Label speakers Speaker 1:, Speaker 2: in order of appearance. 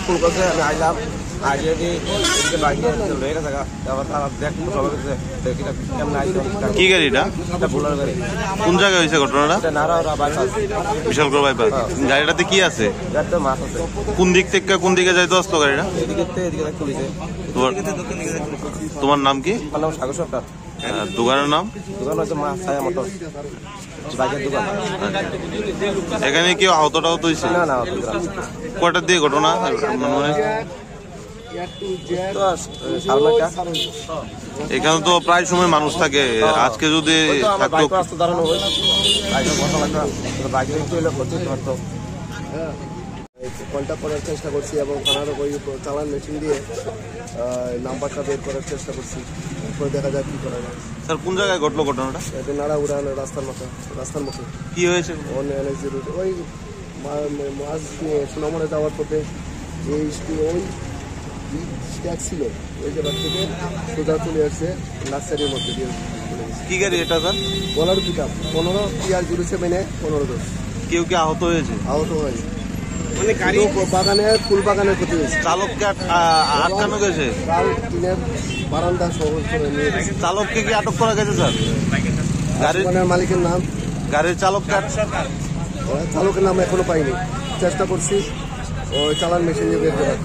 Speaker 1: ফুল করছে আমি আইলাম আগে বাইক লয়ে গেছে তারপর তারা দেখবো সবাই দেখি কেমন আইছে।
Speaker 2: কি গাড়িটা?
Speaker 1: বোলার গাড়ি।
Speaker 2: কোন জায়গায় হয়েছে ঘটনাটা?
Speaker 1: নারা বাইপাস,
Speaker 2: বিশালগড় বাইপাস। গাড়িটাতে কি আছে?
Speaker 1: গাড়িতে মাছ আছে।
Speaker 2: কোন দিক থেকে কোন দিকে যাইতে আসতো গাড়িটা?
Speaker 1: এদিকে পুলিশে।
Speaker 2: তোমার নাম কি?
Speaker 1: আমার নাম সাগর সরকার।
Speaker 2: দোকানের নাম?
Speaker 1: দোকান হচ্ছে মা ছায়া মোটর, বাইকের দোকান।
Speaker 2: এখানে কি আহত টাহত হয়েছে?
Speaker 1: না না,
Speaker 2: কয়টার দিয়ে ঘটনা? এখানে তো প্রায় সময় মানুষ থাকে, আজকে যদি থাকতো।
Speaker 1: কন্ট্যাক্ট করার চেষ্টা করছি এবং থানার ওই চালান মেশিন দিয়ে নাম্বারটা বের করার চেষ্টা করছি, দেখা যায় কি করা যায়।
Speaker 2: স্যার কোন জায়গায় ঘটলো ঘটনাটা?
Speaker 1: নাড়া উড়ান রাস্তার মুখে।
Speaker 2: কি হয়েছে?
Speaker 1: ওই মাছ নিয়ে সুনামনে যাওয়ার পথে ওই স্ট্যাক ছিল, ওই জায়গা থেকে সোজা চলে আসছে নার্সারির মধ্যে দিয়ে।
Speaker 2: কি গাড়ি এটা স্যার?
Speaker 1: বলার পিক আপ 15 পিয়ার জুড়েছে, মেনে 15
Speaker 2: কেউ কি আহত হয়েছে?
Speaker 1: আহত হয়নি, মানে গাড়ি বাগানের ফুল বাগানের ক্ষতি হয়েছে।
Speaker 2: চালককে আটকানো গেছে?
Speaker 1: টিনের বারান্দা সহ নিয়ে গেছে।
Speaker 2: চালককে কি আটক করা গেছে স্যার? গাড়ির
Speaker 1: মালিকের নাম?
Speaker 2: গাড়ির চালকের
Speaker 1: নাম এখনো পাইনি, চেষ্টা করছি ওই চালান মেশিন দিয়ে বের করার।